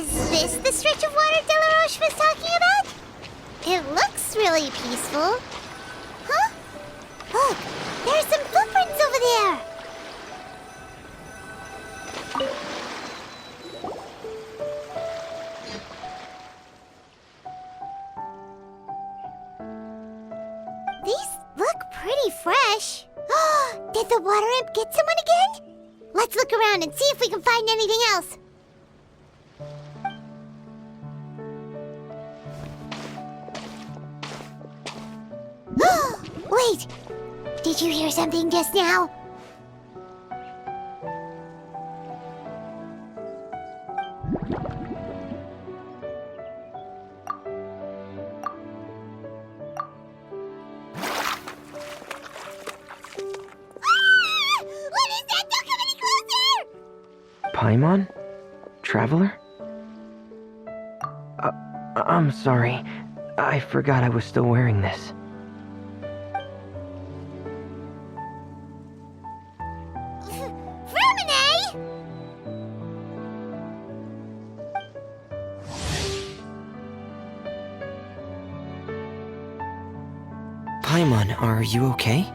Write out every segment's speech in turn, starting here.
Is this the stretch of water Delaroche was talking about? It looks really peaceful. Huh? Look, there's some footprints over there. These look pretty fresh. Did the water imp get someone again? Let's look around and see if we can find anything else. Wait! Did you hear something just now? What is that? Don't come any closer! Paimon? Traveler? I'm sorry. I forgot I was still wearing this. Paimon, are you okay?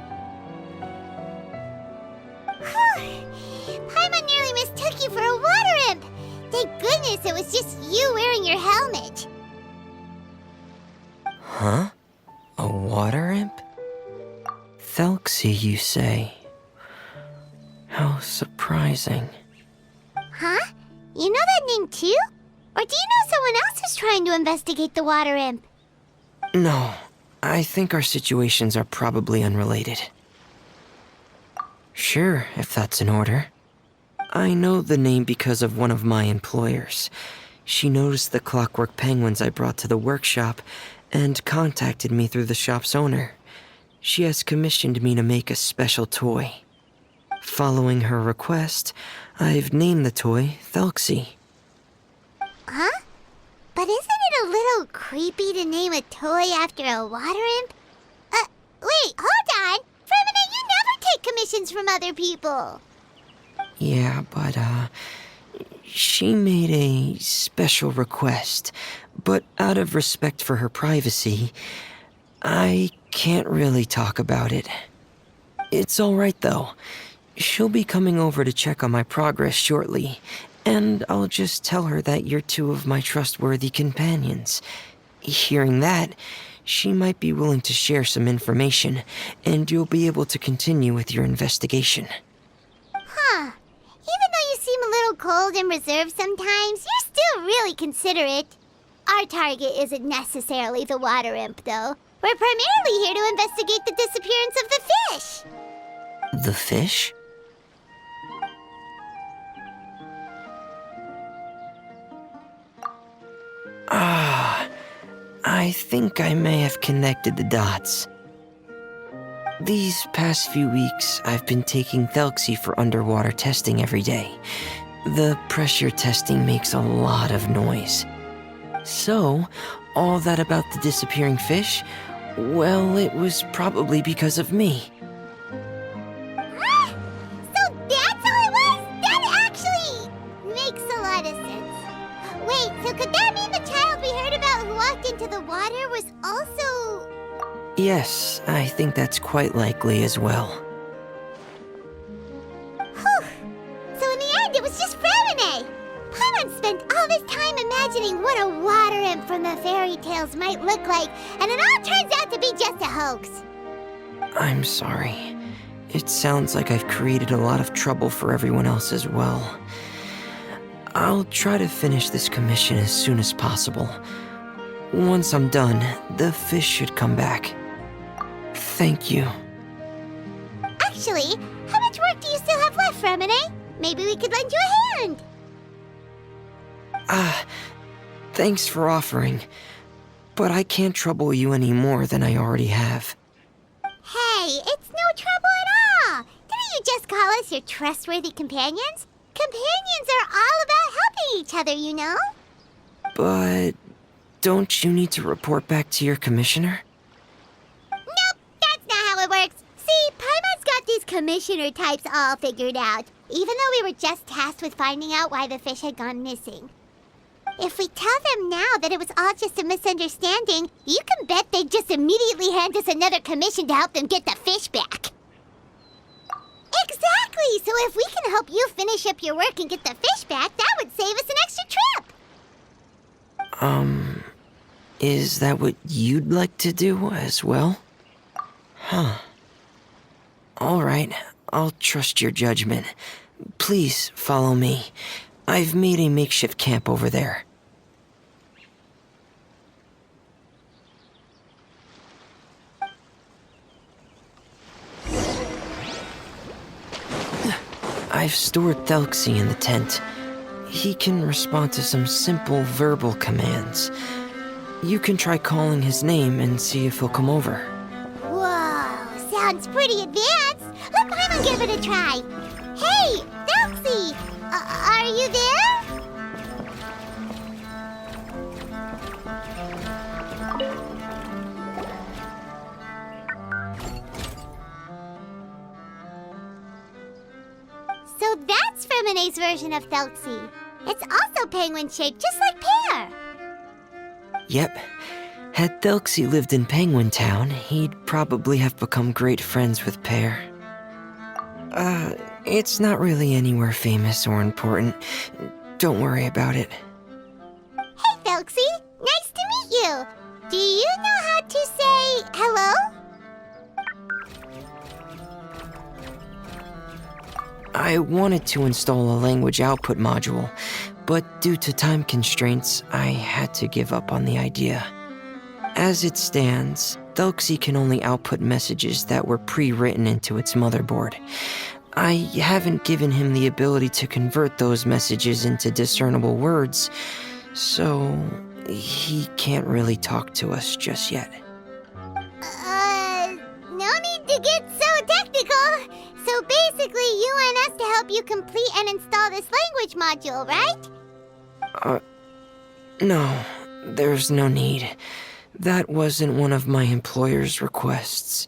Paimon nearly mistook you for a water imp. Thank goodness it was just you wearing your helmet. Huh? A water imp? Thelxie, you say? How surprising. Huh? You know that name too? Or do you know someone else is trying to investigate the water imp? No, I think our situations are probably unrelated. Sure, if that's in order. I know the name because of one of my employers. She noticed the clockwork penguins I brought to the workshop and contacted me through the shop's owner. She has commissioned me to make a special toy. Following her request, I've named the toy Thelxie. Huh? But isn't it a little creepy to name a toy after a water imp? Wait, hold on! Fremine, you never take commissions from other people! Yeah, but, she made a special request, but out of respect for her privacy, I can't really talk about it. It's alright though. She'll be coming over to check on my progress shortly, and I'll just tell her that you're two of my trustworthy companions. Hearing that, she might be willing to share some information, and you'll be able to continue with your investigation. Huh. Even though you seem a little cold and reserved sometimes, you're still really considerate. Our target isn't necessarily the water imp, though. We're primarily here to investigate the disappearance of the fish. The fish? I think I may have connected the dots. These past few weeks, I've been taking Thelxie for underwater testing every day. The pressure testing makes a lot of noise. So, all that about the disappearing fish, well, it was probably because of me. So that's all it was? That actually makes a lot of sense. Wait, so could that mean the child we heard about who walked into the water was also... Yes, I think that's quite likely as well. Whew. So in the end, it was just Fremine. Paimon spent all this time imagining what a water imp from the fairy tales might look like, and it all turns out to be just a hoax. I'm sorry. It sounds like I've created a lot of trouble for everyone else as well. I'll try to finish this commission as soon as possible. Once I'm done, the fish should come back. Thank you. Actually, how much work do you still have left, Fremine? Maybe we could lend you a hand. Thanks for offering, but I can't trouble you any more than I already have. Hey, it's no trouble at all. Didn't you just call us your trustworthy companions? Companions are all about helping each other, you know? But don't you need to report back to your commissioner? Nope, that's not how it works. See, Paimon's got these commissioner types all figured out, even though we were just tasked with finding out why the fish had gone missing. If we tell them now that it was all just a misunderstanding, you can bet they'd just immediately hand us another commission to help them get the fish back. Exactly! So if we can help you finish up your work and get the fish back, that would save us an extra trip! Is that what you'd like to do as well? Huh. Alright, I'll trust your judgment. Please follow me. I've made a makeshift camp over there. I've stored Thelxie in the tent. He can respond to some simple verbal commands. You can try calling his name and see if he'll come over. Whoa, sounds pretty advanced. Let Paimon give it a try. Hey, Thelxie! Are you there? So that's Fremone's version of Thelxie. It's also penguin-shaped, just like Pear. Yep. Had Thelxie lived in Penguin Town, he'd probably have become great friends with Pear. It's not really anywhere famous or important. Don't worry about it. Hey, Thelxie! Nice to meet you! Do you know how to say hello? I wanted to install a language output module, but due to time constraints, I had to give up on the idea. As it stands, Thelxie can only output messages that were pre-written into its motherboard. I haven't given him the ability to convert those messages into discernible words, so he can't really talk to us just yet. No need to get so technical. So basically, you want us to help you complete and install this language module, right? No, there's no need. That wasn't one of my employer's requests.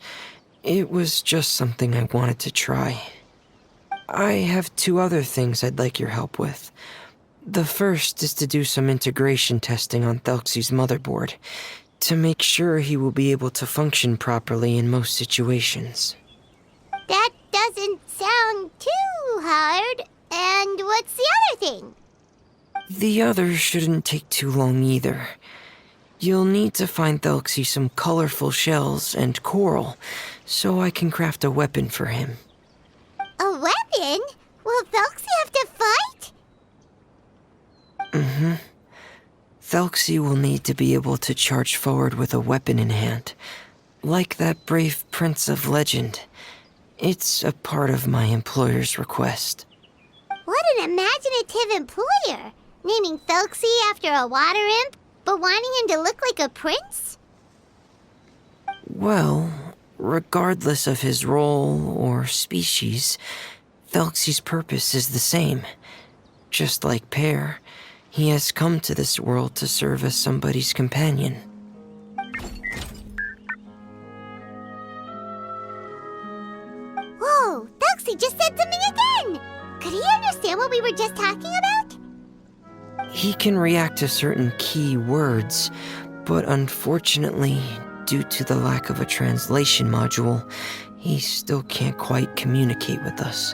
It was just something I wanted to try. I have 2 other things I'd like your help with. The first is to do some integration testing on Thelxie's motherboard, to make sure he will be able to function properly in most situations. That doesn't sound too hard. And what's the other thing? The other shouldn't take too long either. You'll need to find Thelxie some colorful shells and coral, so I can craft a weapon for him. A weapon? Will Thelxie have to fight? Mm-hmm. Thelxie will need to be able to charge forward with a weapon in hand, like that brave prince of legend. It's a part of my employer's request. What an imaginative employer! Naming Thelxie after a water imp, but wanting him to look like a prince? Well, regardless of his role or species, Thelxie's purpose is the same. Just like Pear, he has come to this world to serve as somebody's companion. Whoa, Thelxie just said something again! Could he understand what we were just talking about? He can react to certain key words, but unfortunately, due to the lack of a translation module, he still can't quite communicate with us.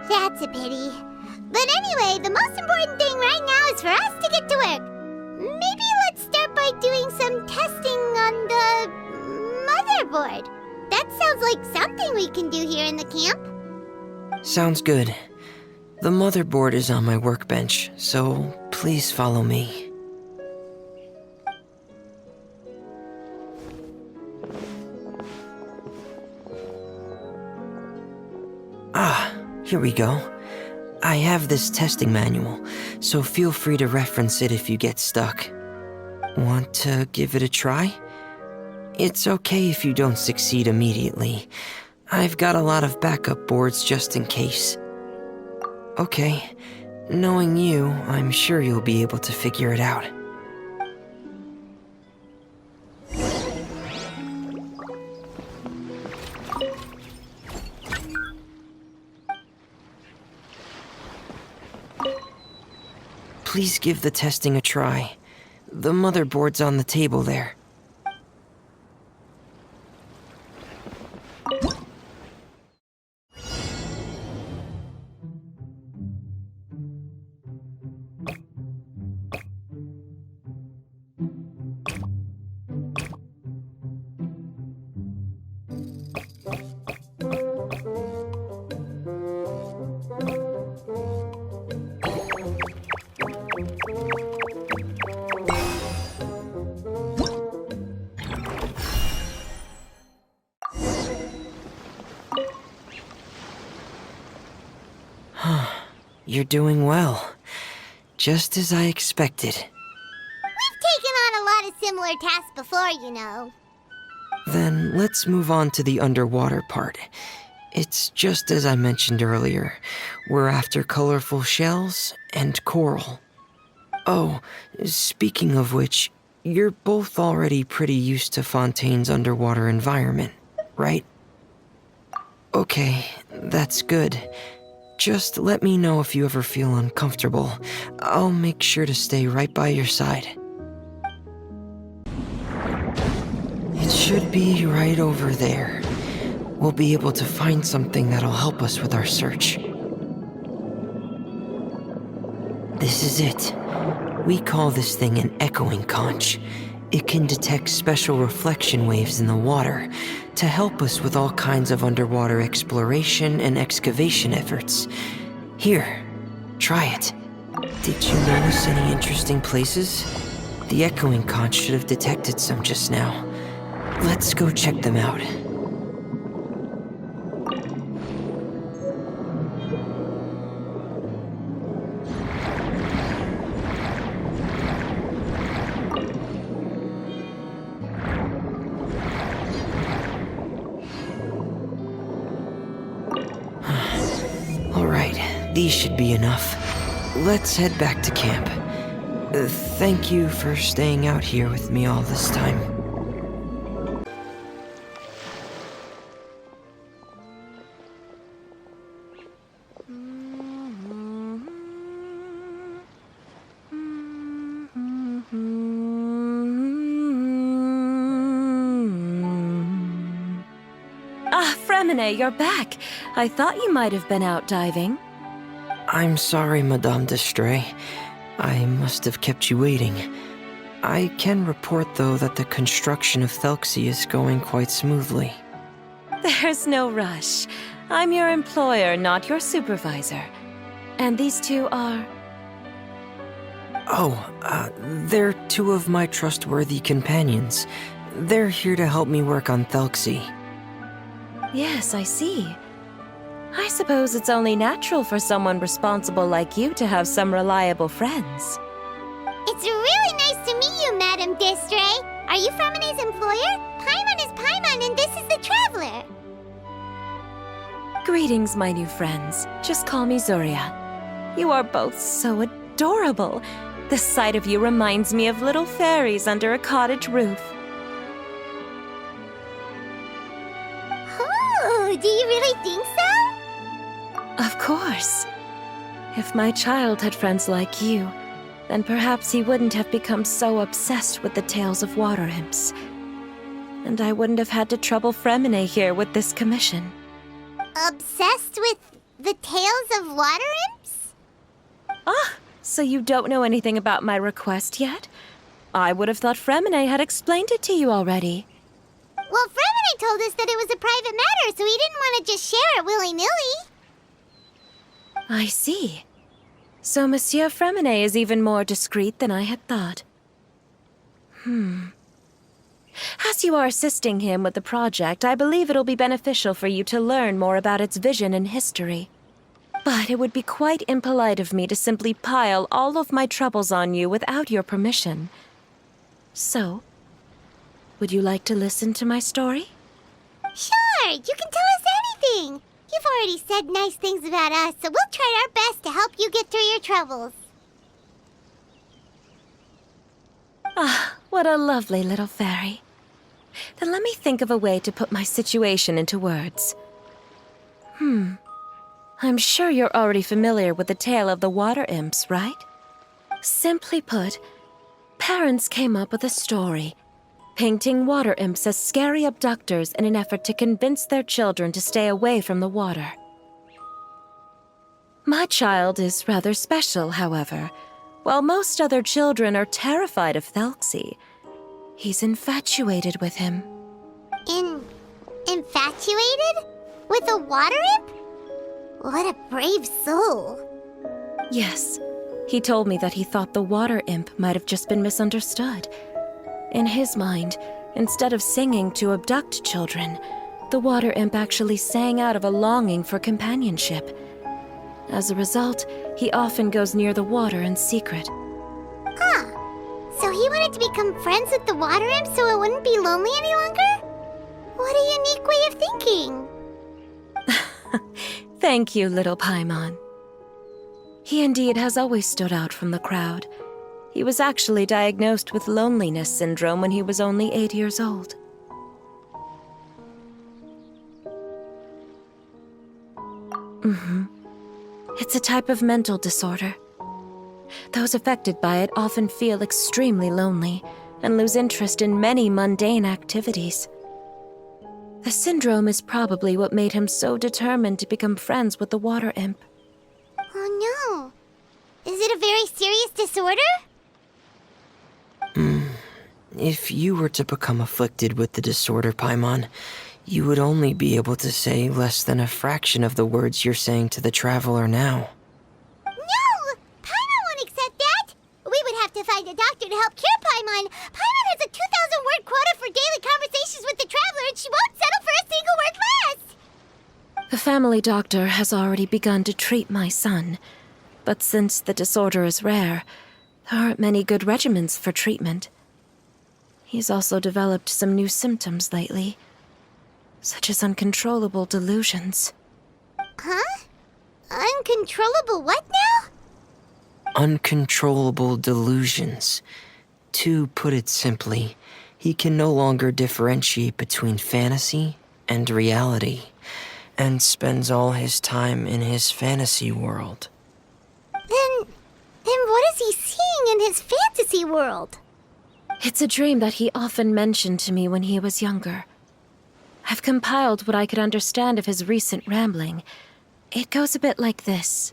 That's a pity. But anyway, the most important thing right now is for us to get to work. Maybe let's start by doing some testing on the motherboard. That sounds like something we can do here in the camp. Sounds good. The motherboard is on my workbench, so please follow me. Here we go. I have this testing manual, so feel free to reference it if you get stuck. Want to give it a try? It's okay if you don't succeed immediately. I've got a lot of backup boards just in case. Okay, knowing you, I'm sure you'll be able to figure it out. please give the testing a try. The motherboard's on the table there. You're doing well. Just as I expected. We've taken on a lot of similar tasks before, you know. Then let's move on to the underwater part. It's just as I mentioned earlier. We're after colorful shells and coral. Oh, speaking of which, you're both already pretty used to Fontaine's underwater environment, right? Okay, that's good. Just let me know if you ever feel uncomfortable. I'll make sure to stay right by your side. It should be right over there. We'll be able to find something that'll help us with our search. This is it. We call this thing an echoing conch. It can detect special reflection waves in the water to help us with all kinds of underwater exploration and excavation efforts. Here, try it. Did you notice any interesting places? The echoing conch should have detected some just now. Let's go check them out. These should be enough. Let's head back to camp. Thank you for staying out here with me all this time. Ah, Fremine, you're back. I thought you might have been out diving. I'm sorry, Madame d'Estrée. I must have kept you waiting. I can report, though, that the construction of Thelxie is going quite smoothly. There's no rush. I'm your employer, not your supervisor. And these two are... They're two of my trustworthy companions. They're here to help me work on Thelxie. Yes, I see. I suppose it's only natural for someone responsible like you to have some reliable friends. It's really nice to meet you, Madame d'Estrée. Are you Fremine's employer? Paimon is Paimon, and this is the Traveler. Greetings, my new friends. Just call me Zuria. You are both so adorable. The sight of you reminds me of little fairies under a cottage roof. Oh, do you really think so? Of course. If my child had friends like you, then perhaps he wouldn't have become so obsessed with the tales of water imps. And I wouldn't have had to trouble Fremine here with this commission. Obsessed with the tales of water imps? Ah, so you don't know anything about my request yet? I would have thought Fremine had explained it to you already. Well, Fremine told us that it was a private matter, so he didn't want to just share it willy-nilly. I see. So Monsieur Fremine is even more discreet than I had thought. As you are assisting him with the project, I believe it'll be beneficial for you to learn more about its vision and history. But it would be quite impolite of me to simply pile all of my troubles on you without your permission. So, would you like to listen to my story? Sure, you can tell us anything. You've already said nice things about us, so we'll try our best to help you get through your troubles. Ah, what a lovely little fairy. Then let me think of a way to put my situation into words. I'm sure you're already familiar with the tale of the water imps, right? Simply put, parents came up with a story, painting water imps as scary abductors in an effort to convince their children to stay away from the water. My child is rather special, however. While most other children are terrified of Thelxie, he's infatuated with him. Infatuated? With a water imp? What a brave soul. Yes, he told me that he thought the water imp might have just been misunderstood. In his mind, instead of singing to abduct children, the water imp actually sang out of a longing for companionship. As a result, he often goes near the water in secret. Huh. So he wanted to become friends with the water imp so it wouldn't be lonely any longer? What a unique way of thinking. Thank you, little Paimon. He indeed has always stood out from the crowd. He was actually diagnosed with loneliness syndrome when he was only 8 years old. It's a type of mental disorder. Those affected by it often feel extremely lonely and lose interest in many mundane activities. The syndrome is probably what made him so determined to become friends with the water imp. Oh no. Is it a very serious disorder? If you were to become afflicted with the disorder, Paimon, you would only be able to say less than a fraction of the words you're saying to the traveler now. No! Paimon won't accept that! We would have to find a doctor to help cure Paimon. Paimon has a 2,000-word quota for daily conversations with the traveler, and she won't settle for a single word less! The family doctor has already begun to treat my son, but since the disorder is rare, there aren't many good regimens for treatment. He's also developed some new symptoms lately, such as uncontrollable delusions. Huh? Uncontrollable what now? Uncontrollable delusions. To put it simply, he can no longer differentiate between fantasy and reality, and spends all his time in his fantasy world. Then what is he seeing in his fantasy world? It's a dream that he often mentioned to me when he was younger. I've compiled what I could understand of his recent rambling. It goes a bit like this.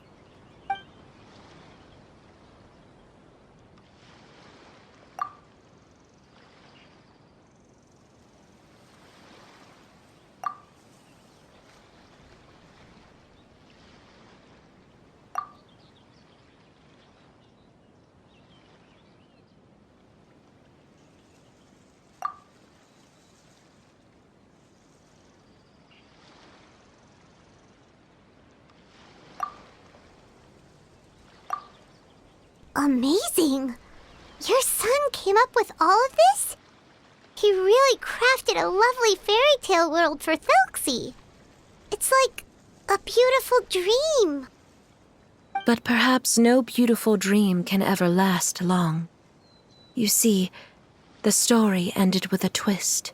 Amazing! Your son came up with all of this? He really crafted a lovely fairy tale world for Thelxie. It's like a beautiful dream. But perhaps no beautiful dream can ever last long. You see, the story ended with a twist.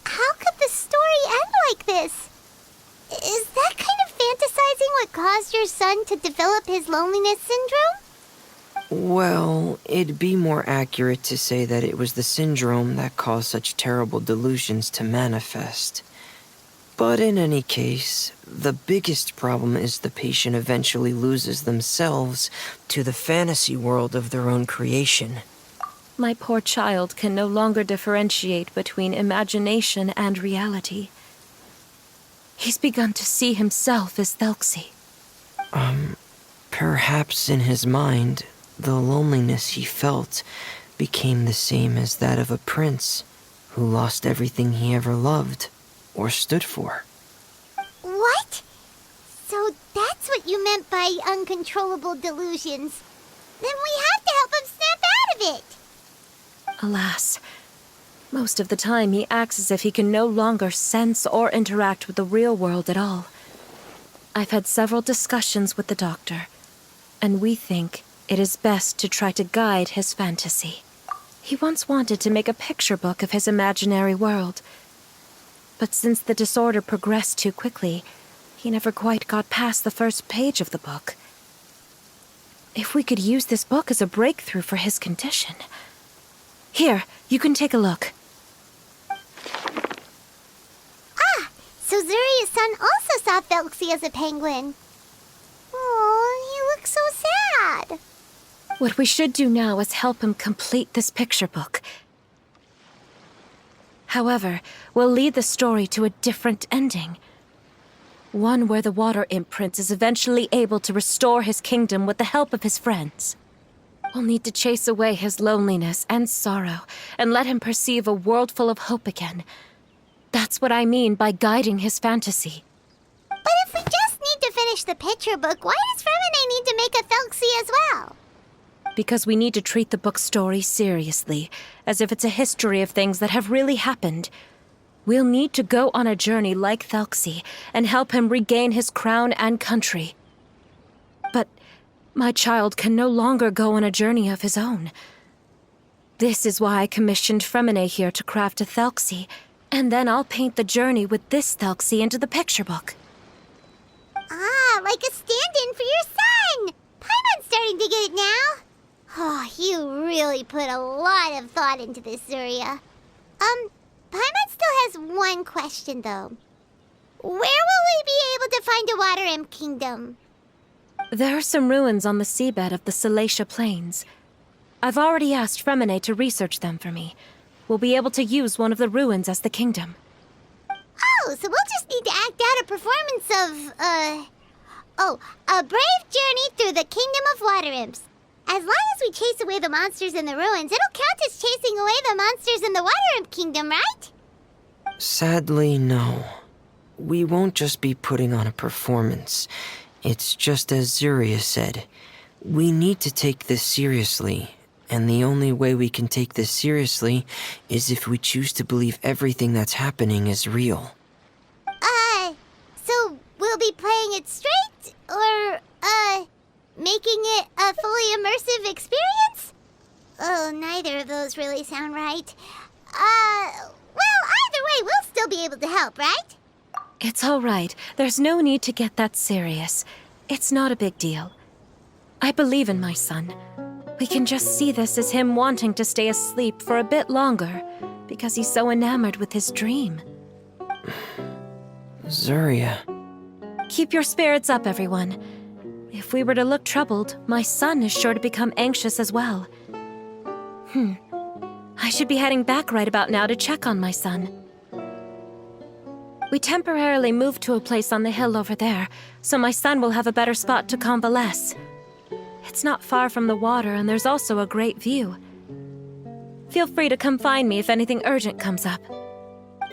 How could the story end like this? Is that kind of fantasizing what caused your son to develop his loneliness syndrome? Well, it'd be more accurate to say that it was the syndrome that caused such terrible delusions to manifest. But in any case, the biggest problem is the patient eventually loses themselves to the fantasy world of their own creation. My poor child can no longer differentiate between imagination and reality. He's begun to see himself as Thelxie. Perhaps in his mind, the loneliness he felt became the same as that of a prince who lost everything he ever loved or stood for. What? So that's what you meant by uncontrollable delusions. Then we have to help him snap out of it. Alas, Most of the time, he acts as if he can no longer sense or interact with the real world at all. I've had several discussions with the doctor, and we think it is best to try to guide his fantasy. He once wanted to make a picture book of his imaginary world, but since the disorder progressed too quickly, he never quite got past the first page of the book. If we could use this book as a breakthrough for his condition... Here, you can take a look. So Zuria's son also saw Felxie as a penguin. Oh, he looks so sad. What we should do now is help him complete this picture book. However, we'll lead the story to a different ending. One where the Water Imp Prince is eventually able to restore his kingdom with the help of his friends. We'll need to chase away his loneliness and sorrow and let him perceive a world full of hope again. That's what I mean by guiding his fantasy. But if we just need to finish the picture book, why does Fremine need to make a Felxie as well? Because we need to treat the book's story seriously, as if it's a history of things that have really happened. We'll need to go on a journey like Felxie and help him regain his crown and country. But my child can no longer go on a journey of his own. This is why I commissioned Fremine here to craft a Felxie, and then I'll paint the journey with this Felxie into the picture book. Ah, like a stand-in for your son! Paimon's starting to get it now. Oh, you really put a lot of thought into this, Zuria. Paimon still has one question, though. Where will we be able to find a Water Imp Kingdom? There are some ruins on the seabed of the Salacia Plains. I've already asked Fremine to research them for me. We'll be able to use one of the ruins as the kingdom. Oh, so we'll just need to act out a performance of, a brave journey through the Kingdom of Water Imps. As long as we chase away the monsters in the ruins, it'll count as chasing away the monsters in the Water Imp Kingdom, right? Sadly, no. We won't just be putting on a performance. It's just as Zuria said. We need to take this seriously. And the only way we can take this seriously is if we choose to believe everything that's happening is real. So we'll be playing it straight? Or, making it a fully immersive experience? Oh, neither of those really sound right. Well, either way, we'll still be able to help, right? It's all right. There's no need to get that serious. It's not a big deal. I believe in my son. We can just see this as him wanting to stay asleep for a bit longer, because he's so enamored with his dream. Zuria. Keep your spirits up, everyone. If we were to look troubled, my son is sure to become anxious as well. I should be heading back right about now to check on my son. We temporarily moved to a place on the hill over there, so my son will have a better spot to convalesce. It's not far from the water, and there's also a great view. Feel free to come find me if anything urgent comes up.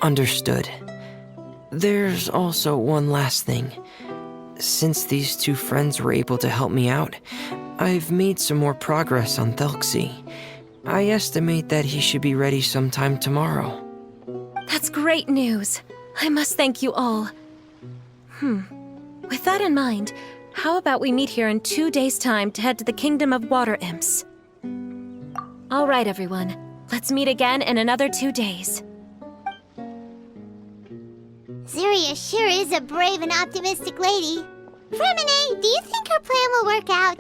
Understood. There's also one last thing. Since these two friends were able to help me out, I've made some more progress on Felxie. I estimate that he should be ready sometime tomorrow. That's great news. I must thank you all. With that in mind, how about we meet here in 2 days' time to head to the Kingdom of Water Imps? All right, everyone. Let's meet again in another 2 days. Zuria sure is a brave and optimistic lady. Fremine, do you think her plan will work out?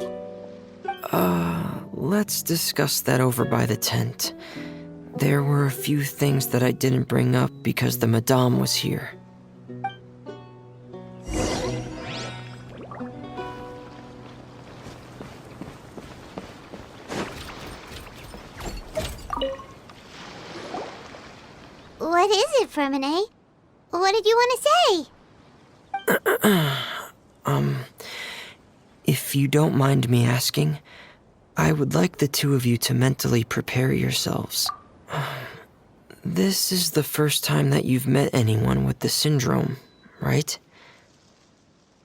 Let's discuss that over by the tent. There were a few things that I didn't bring up because the Madame was here. What is it, Fremine? What did you want to say? If you don't mind me asking, I would like the two of you to mentally prepare yourselves. This is the first time that you've met anyone with the syndrome, right?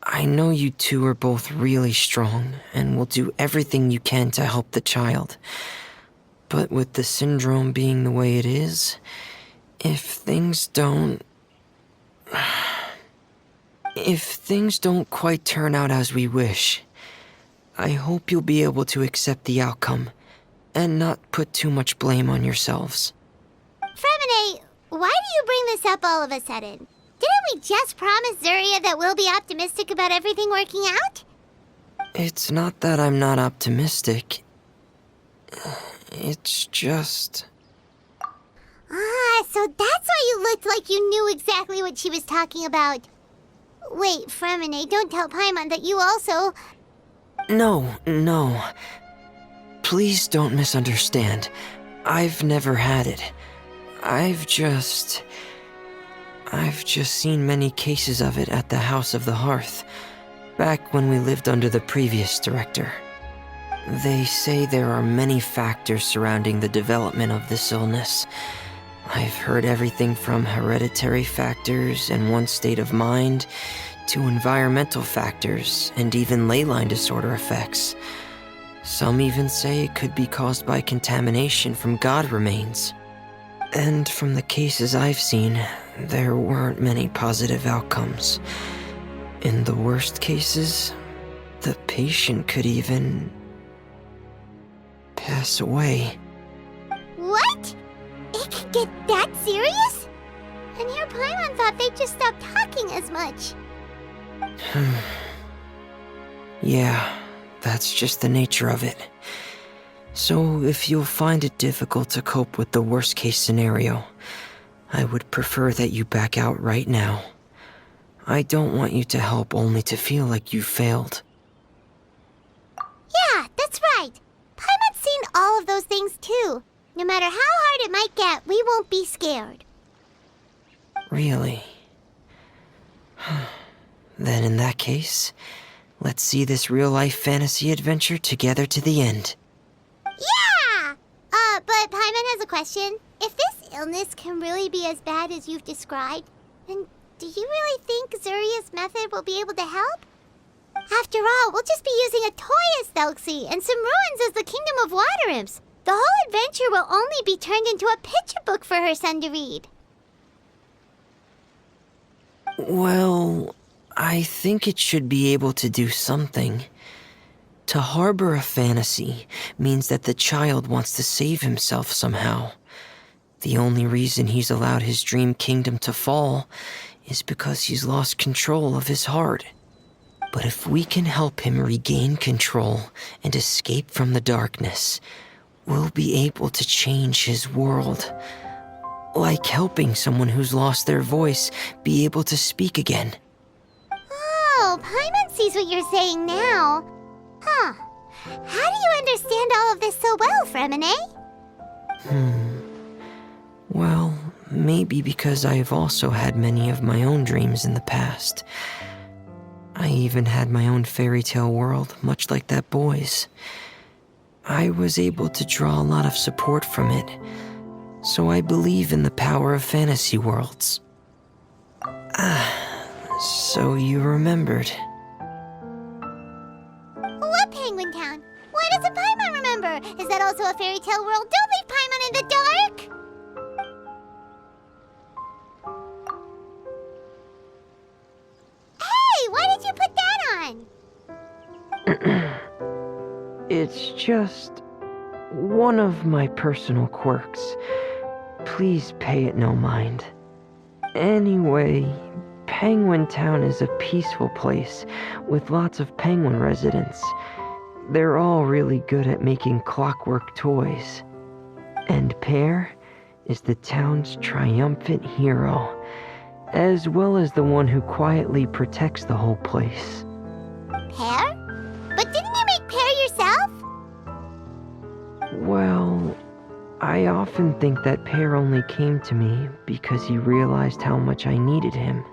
I know you two are both really strong and will do everything you can to help the child. But with the syndrome being the way it is, if things don't quite turn out as we wish, I hope you'll be able to accept the outcome and not put too much blame on yourselves. Fremine, why do you bring this up all of a sudden? Didn't we just promise Zuria that we'll be optimistic about everything working out? It's not that I'm not optimistic. It's just... Ah, so that's why you looked like you knew exactly what she was talking about. Wait, Fremine, don't tell Paimon that you also... No. Please don't misunderstand. I've never had it. I've just seen many cases of it at the House of the Hearth, back when we lived under the previous director. They say there are many factors surrounding the development of this illness. I've heard everything from hereditary factors and one's state of mind, to environmental factors and even ley line disorder effects. Some even say it could be caused by contamination from god remains. And from the cases I've seen, there weren't many positive outcomes. In the worst cases, the patient could even pass away. What? It could get that serious? And here Paimon thought they'd just stop talking as much. Yeah, that's just the nature of it. So if you'll find it difficult to cope with the worst case scenario, I would prefer that you back out right now. I don't want you to help only to feel like you failed. Yeah, that's right. Paimon's seen all of those things too. No matter how hard it might get, we won't be scared. Really? Then in that case, let's see this real-life fantasy adventure together to the end. Yeah! But Paimon has a question. If this illness can really be as bad as you've described, then do you really think Zuria's method will be able to help? After all, we'll just be using a toy as Thelxie and some ruins as the Kingdom of Water Imps. The whole adventure will only be turned into a picture book for her son to read. Well, I think it should be able to do something. To harbor a fantasy means that the child wants to save himself somehow. The only reason he's allowed his dream kingdom to fall is because he's lost control of his heart. But if we can help him regain control and escape from the darkness, we'll be able to change his world. Like helping someone who's lost their voice be able to speak again. Oh, Paimon sees what you're saying now. Huh. How do you understand all of this so well, Fremine? Well, maybe because I have also had many of my own dreams in the past. I even had my own fairy tale world, much like that boy's. I was able to draw a lot of support from it, so I believe in the power of fantasy worlds. So you remembered. What Penguin Town? Why doesn't Paimon remember? Is that also a fairy tale world? Don't leave Paimon in the dark! Hey, why did you put that on? It's just one of my personal quirks. Please pay it no mind. Anyway, Penguin Town is a peaceful place with lots of penguin residents. They're all really good at making clockwork toys. And Pear is the town's triumphant hero, as well as the one who quietly protects the whole place. Pear? But didn't you make Pear yourself? Well, I often think that Pear only came to me because he realized how much I needed him.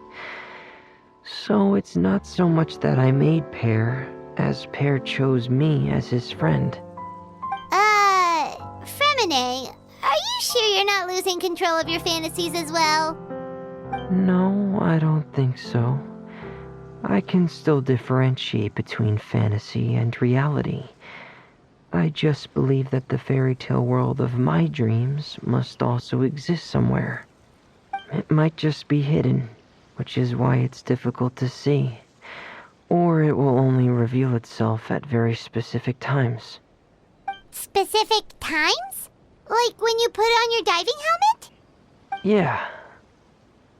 So it's not so much that I made Pear, as Pear chose me as his friend. Fremine, are you sure you're not losing control of your fantasies as well? No, I don't think so. I can still differentiate between fantasy and reality. I just believe that the fairy tale world of my dreams must also exist somewhere. It might just be hidden, which is why it's difficult to see. Or it will only reveal itself at very specific times. Specific times? Like when you put on your diving helmet? Yeah,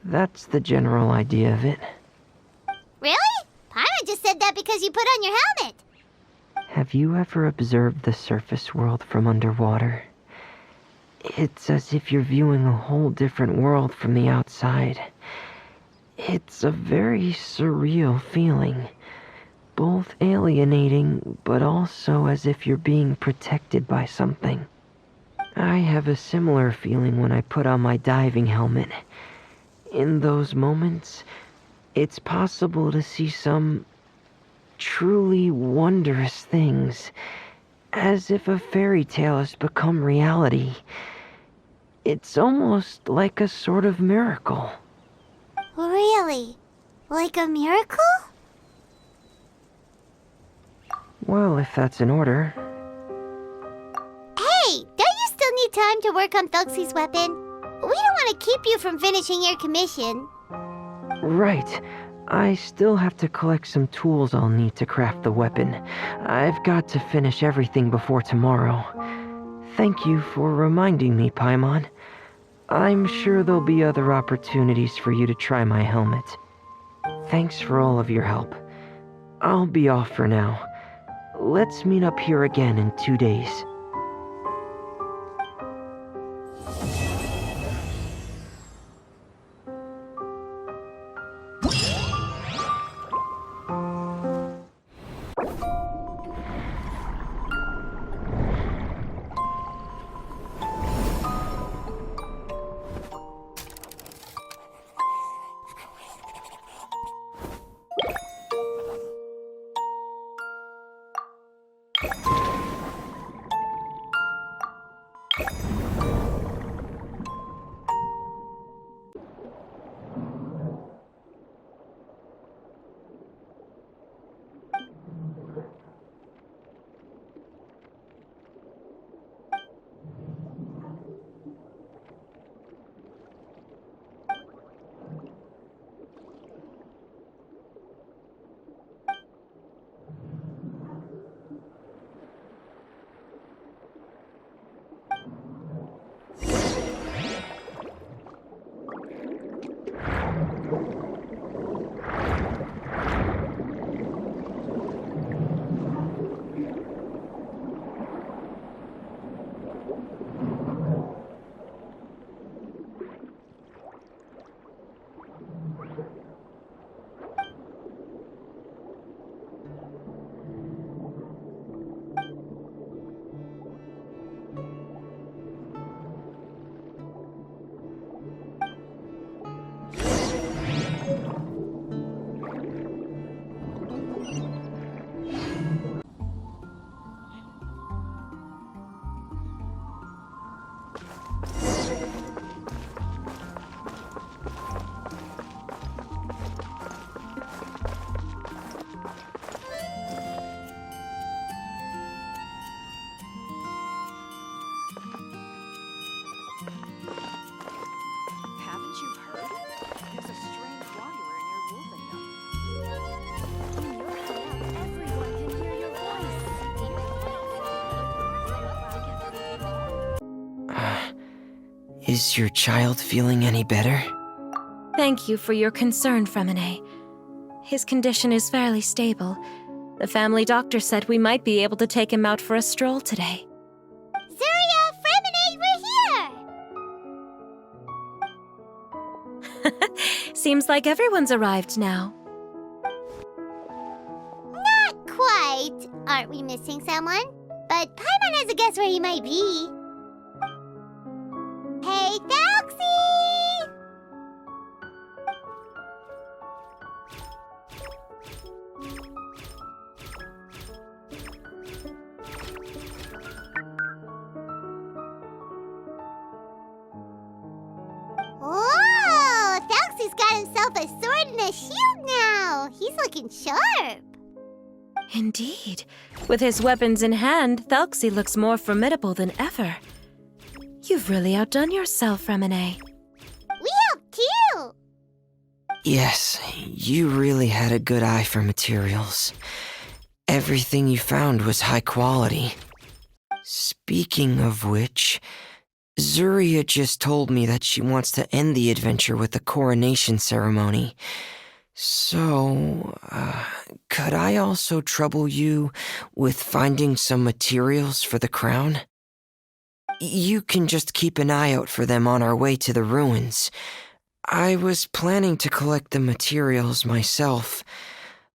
that's the general idea of it. Really? Paimon just said that because you put on your helmet. Have you ever observed the surface world from underwater? It's as if you're viewing a whole different world from the outside. It's a very surreal feeling. Both alienating, but also as if you're being protected by something. I have a similar feeling when I put on my diving helmet. In those moments, it's possible to see some truly wondrous things, as if a fairy tale has become reality. It's almost like a sort of miracle. Really? Like a miracle? Well, if that's in order. Hey, don't you still need time to work on Thuxie's weapon? We don't want to keep you from finishing your commission. Right. I still have to collect some tools I'll need to craft the weapon. I've got to finish everything before tomorrow. Thank you for reminding me, Paimon. I'm sure there'll be other opportunities for you to try my helmet. Thanks for all of your help. I'll be off for now. Let's meet up here again in 2 days. Is your child feeling any better? Thank you for your concern, Fremine. His condition is fairly stable. The family doctor said we might be able to take him out for a stroll today. Zuria, Fremine, we're here! Seems like everyone's arrived now. Not quite. Aren't we missing someone? But Paimon has a guess where he might be. Hey, Thuxie! Whoa! Thuxie's got himself a sword and a shield now. He's looking sharp. Indeed. With his weapons in hand, Thelxie looks more formidable than ever. You've really outdone yourself, Remine. We helped too! Yes, you really had a good eye for materials. Everything you found was high quality. Speaking of which, Zuria just told me that she wants to end the adventure with the coronation ceremony. So, could I also trouble you with finding some materials for the crown? You can just keep an eye out for them on our way to the ruins. I was planning to collect the materials myself,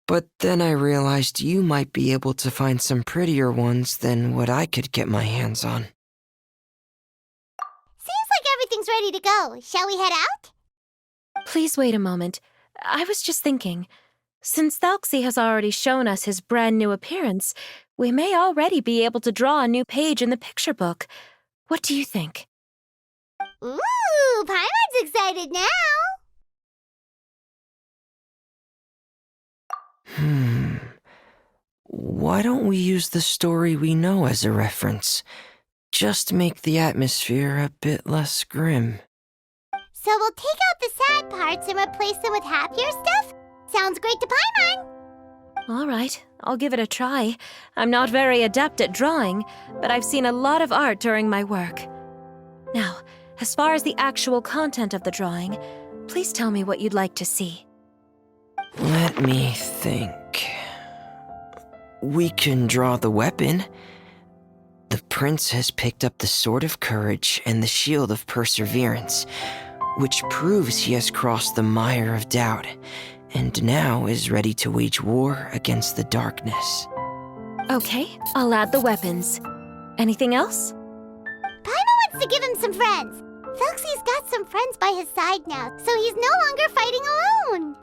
but then I realized you might be able to find some prettier ones than what I could get my hands on. Seems like everything's ready to go. Shall we head out? Please wait a moment. I was just thinking. Since Thelxie has already shown us his brand new appearance, we may already be able to draw a new page in the picture book. What do you think? Ooh, Paimon's excited now! Why don't we use the story we know as a reference? Just make the atmosphere a bit less grim. So we'll take out the sad parts and replace them with happier stuff? Sounds great to Paimon! All right, I'll give it a try. I'm not very adept at drawing, but I've seen a lot of art during my work. Now, as far as the actual content of the drawing, please tell me what you'd like to see. Let me think. We can draw the weapon. The prince has picked up the Sword of Courage and the Shield of Perseverance, which proves he has crossed the mire of doubt, and now is ready to wage war against the darkness. Okay, I'll add the weapons. Anything else? Paimon wants to give him some friends. Thelxie's got some friends by his side now, so he's no longer fighting alone.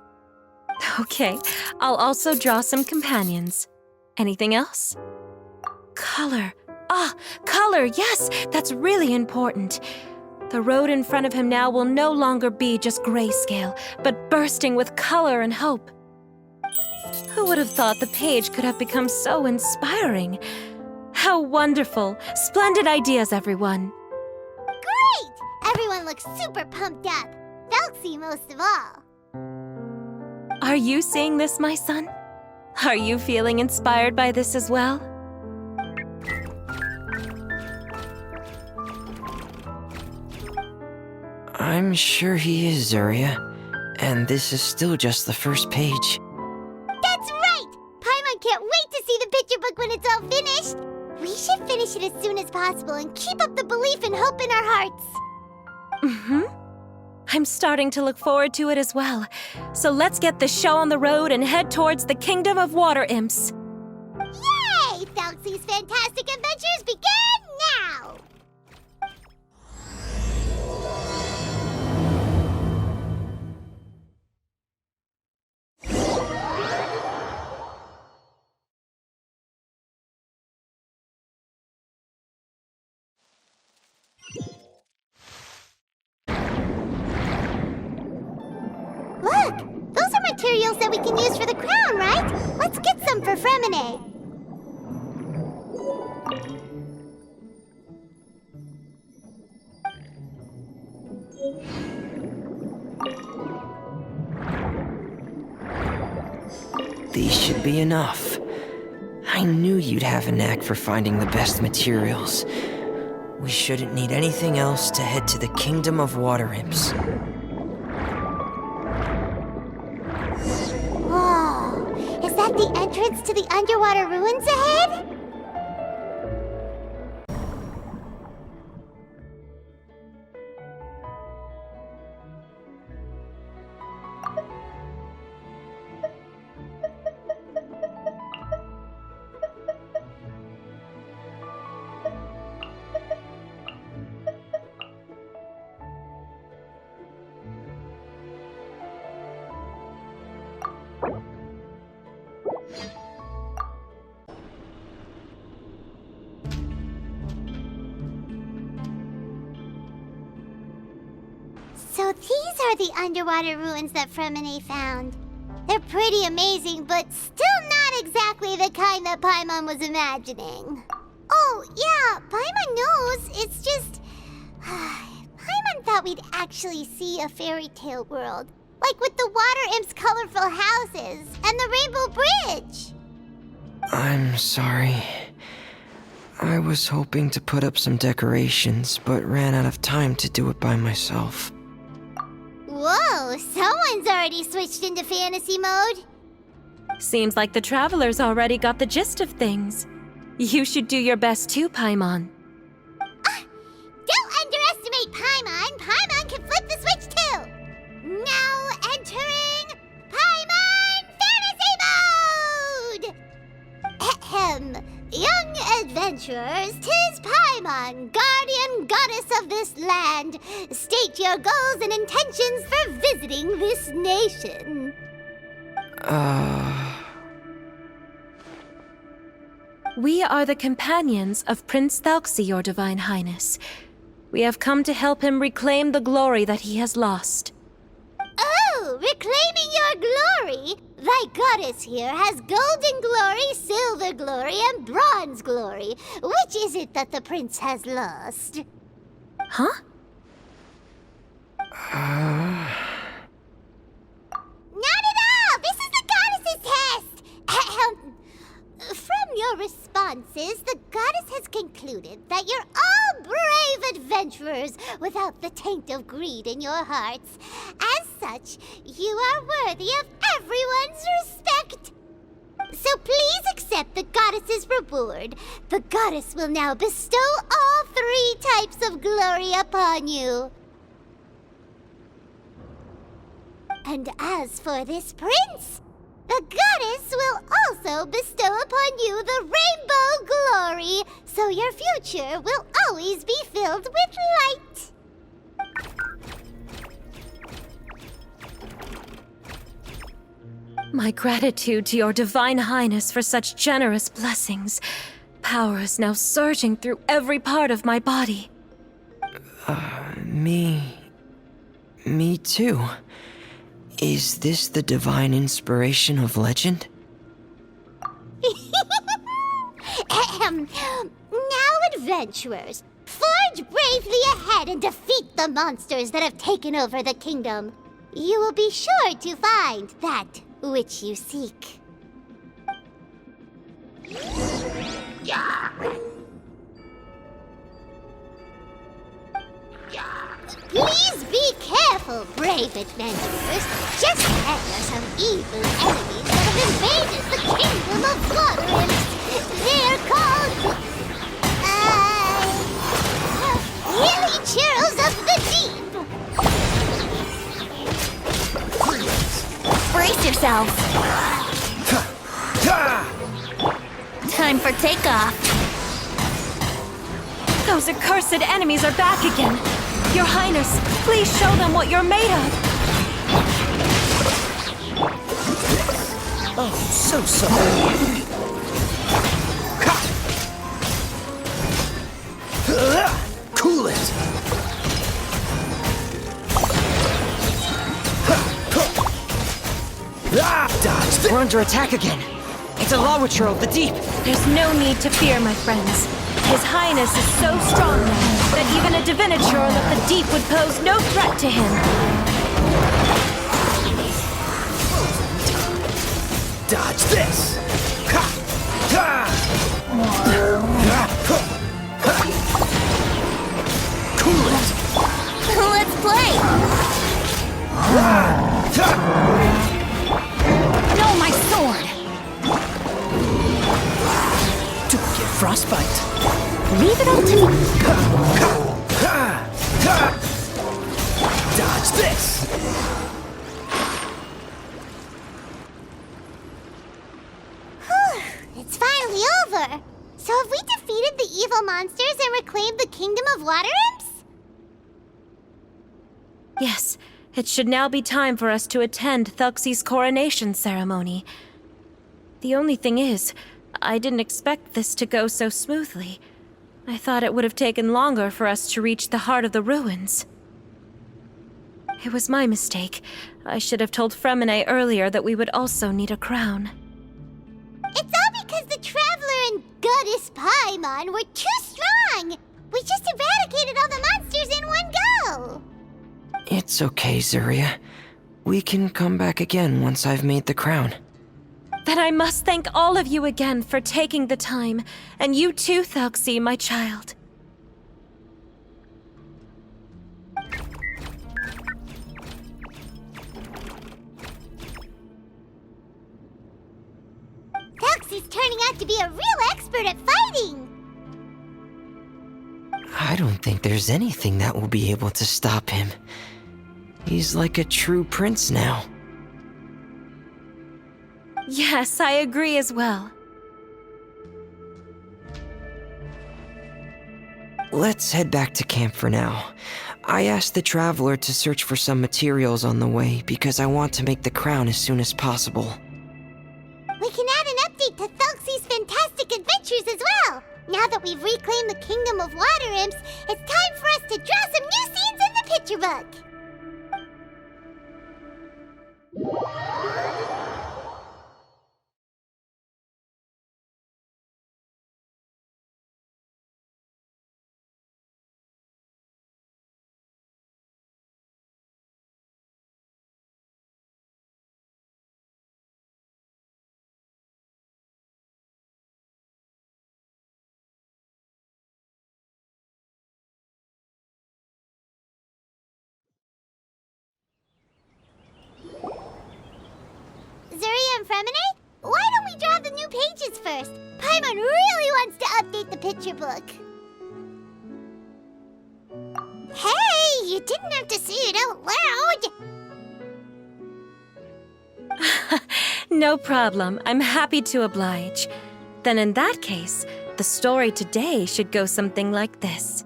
Okay, I'll also draw some companions. Anything else? Color. Ah, color, yes, that's really important. The road in front of him now will no longer be just grayscale, but bursting with color and hope. Who would have thought the page could have become so inspiring? How wonderful! Splendid ideas, everyone! Great! Everyone looks super pumped up. Thelxie most of all. Are you seeing this, my son? Are you feeling inspired by this as well? I'm sure he is, Zuria. And this is still just the first page. That's right! Paimon can't wait to see the picture book when it's all finished. We should finish it as soon as possible and keep up the belief and hope in our hearts. Mm-hmm. I'm starting to look forward to it as well. So let's get the show on the road and head towards the Kingdom of Water Imps. Yay! Thelxie's fantastic adventures begin now! Look! Those are materials that we can use for the crown, right? Let's get some for Fremine. These should be enough. I knew you'd have a knack for finding the best materials. We shouldn't need anything else to head to the Kingdom of Water Imps. Whoa! Is that the entrance to the underwater ruins ahead? So these are the underwater ruins that Fremine found. They're pretty amazing, but still not exactly the kind that Paimon was imagining. Oh, yeah, Paimon knows. It's just... Paimon thought we'd actually see a fairy tale world. Like with the water imp's colorful houses and the rainbow bridge. I'm sorry. I was hoping to put up some decorations, but ran out of time to do it by myself. Whoa, someone's already switched into fantasy mode. Seems like the travelers already got the gist of things. You should do your best too, Paimon. Don't underestimate Paimon. Paimon can flip the switch too. Now entering Paimon Fantasy Mode! Ahem. Young adventurers, 'tis Paimon, guardian goddess of this land. State your goals and intentions for visiting this nation. We are the companions of Prince Thalxi, your Divine Highness. We have come to help him reclaim the glory that he has lost. Oh, reclaiming your glory? Thy goddess here has golden glory, silver glory, and bronze glory. Which is it that the prince has lost? Huh? Not at all! This is the goddess's test! Ahem. From your responses, the goddess has concluded that you're all brave adventurers without the taint of greed in your hearts. As such, you are worthy of everyone's respect. So please accept the goddess's reward. The goddess will now bestow all 3 types of glory upon you. And as for this prince, the goddess will also bestow upon you the rainbow glory, so your future will always be filled with light. My gratitude to your Divine Highness for such generous blessings. Power is now surging through every part of my body. Me too. Is this the divine inspiration of legend? Ahem. Now, adventurers, forge bravely ahead and defeat the monsters that have taken over the kingdom. You will be sure to find that which you seek. Please be careful, brave adventurers. Just ahead are some evil enemies that have invaded the kingdom of water imps. They're called... Hilly Churls of the Deep. Brace yourselves. Time for takeoff. Those accursed enemies are back again. Your Highness, please show them what you're made of. Oh, so sorry. Cool it. Dodge this. We're under attack again. It's a Lawitcher of the deep. There's no need to fear, my friends. His Highness is so strong now that even a diviniture of the deep would pose no threat to him. Dodge this. Ha! Ha! Cool it. Let's play. No, my sword. Don't get frostbite. Leave it up to me. Dodge this. It's finally over. So have we defeated the evil monsters and reclaimed the kingdom of water imps? Yes, it should now be time for us to attend Thalxi's coronation ceremony. The only thing is, I didn't expect this to go so smoothly. I thought it would have taken longer for us to reach the heart of the ruins. It was my mistake. I should have told Fremine earlier that we would also need a crown. It's all because the Traveler and Goddess Paimon were too strong! We just eradicated all the monsters in one go! It's okay, Zuria. We can come back again once I've made the crown. Then I must thank all of you again for taking the time, and you too, Thelxie, my child. Thelxie's turning out to be a real expert at fighting! I don't think there's anything that will be able to stop him. He's like a true prince now. Yes, I agree as well. Let's head back to camp for now. I asked the Traveler to search for some materials on the way because I want to make the crown as soon as possible. We can add an update to Thelxie's fantastic adventures as well! Now that we've reclaimed the Kingdom of Water Imps, it's time for us to draw some new scenes in the picture book! Zuria and Fremine, why don't we draw the new pages first? Paimon really wants to update the picture book. Hey, you didn't have to say it out loud! No problem. I'm happy to oblige. Then in that case, the story today should go something like this.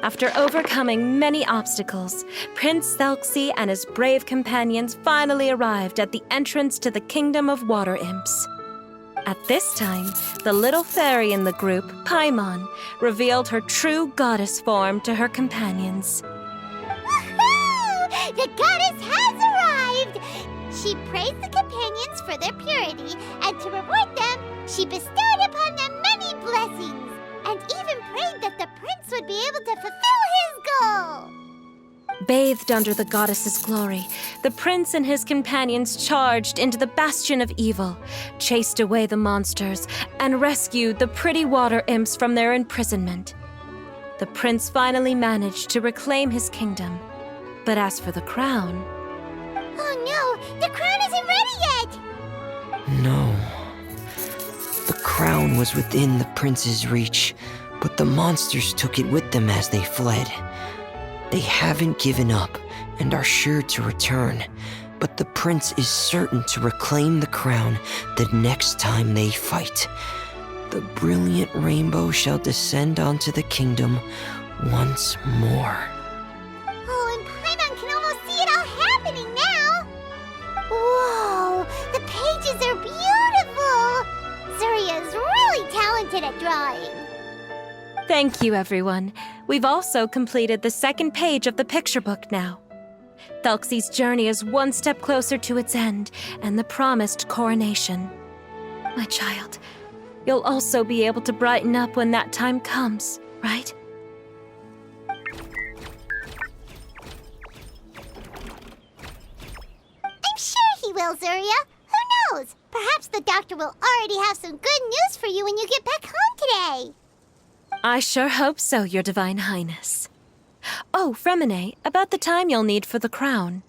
After overcoming many obstacles, Prince Thelxie and his brave companions finally arrived at the entrance to the Kingdom of Water Imps. At this time, the little fairy in the group, Paimon, revealed her true goddess form to her companions. Woohoo! The goddess has arrived! She praised the companions for their purity, and to reward them, she bestowed upon them many blessings, and even prayed that the prince would be able to fulfill his goal! Bathed under the goddess's glory, the prince and his companions charged into the bastion of evil, chased away the monsters, and rescued the pretty water imps from their imprisonment. The prince finally managed to reclaim his kingdom. But as for the crown... Oh no! The crown isn't ready yet! No. The crown was within the prince's reach, but the monsters took it with them as they fled. They haven't given up and are sure to return, but the prince is certain to reclaim the crown the next time they fight. The brilliant rainbow shall descend onto the kingdom once more. Oh, and Paimon can almost see it all happening now! Whoa! The pages are beautiful! Zuria is really talented at drawing. Thank you, everyone. We've also completed the second page of the picture book now. Thelxie's journey is one step closer to its end and the promised coronation. My child, you'll also be able to brighten up when that time comes, right? I'm sure he will, Zuria. Who knows? Perhaps the doctor will already have some good news for you when you get back home today. I sure hope so, Your Divine Highness. Oh, Fremine, about the time you'll need for the crown.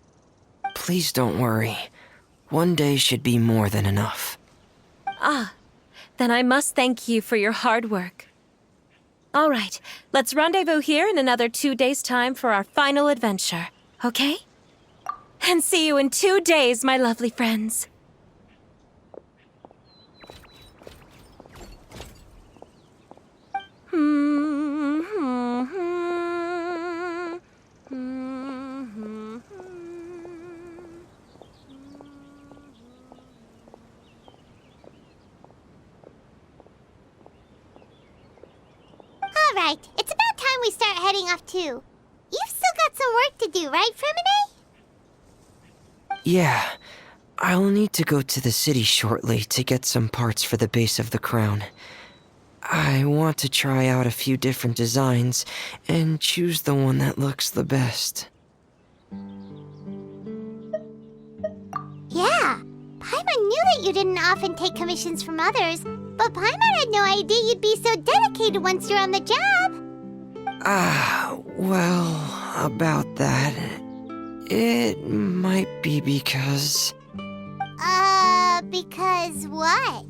Please don't worry. One day should be more than enough. Ah, then I must thank you for your hard work. All right, let's rendezvous here in another 2 days' time for our final adventure, okay? And see you in 2 days, my lovely friends. All right, it's about time we start heading off too. You've still got some work to do, right, Fremine? Yeah, I'll need to go to the city shortly to get some parts for the base of the crown. I want to try out a few different designs and choose the one that looks the best. Yeah, Paimon knew that you didn't often take commissions from others, but Paimon had no idea you'd be so dedicated once you're on the job. Well, about that, it might be because... Because what?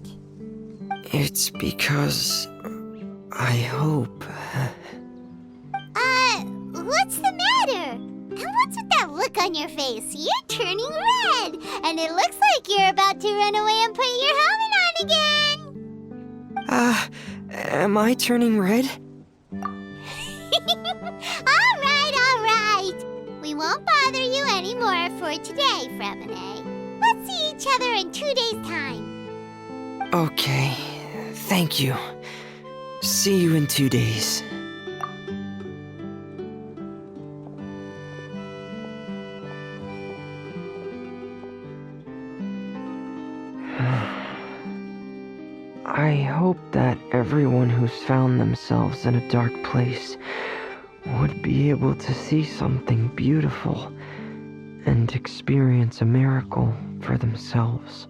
It's because... I hope... What's the matter? And what's with that look on your face? You're turning red, and it looks like you're about to run away and put your helmet on again. Am I turning red? All right. We won't bother you anymore for today, Fremine. Let's see each other in 2 days' time. Okay, thank you. See you in 2 days. I hope that everyone who's found themselves in a dark place would be able to see something beautiful and experience a miracle for themselves.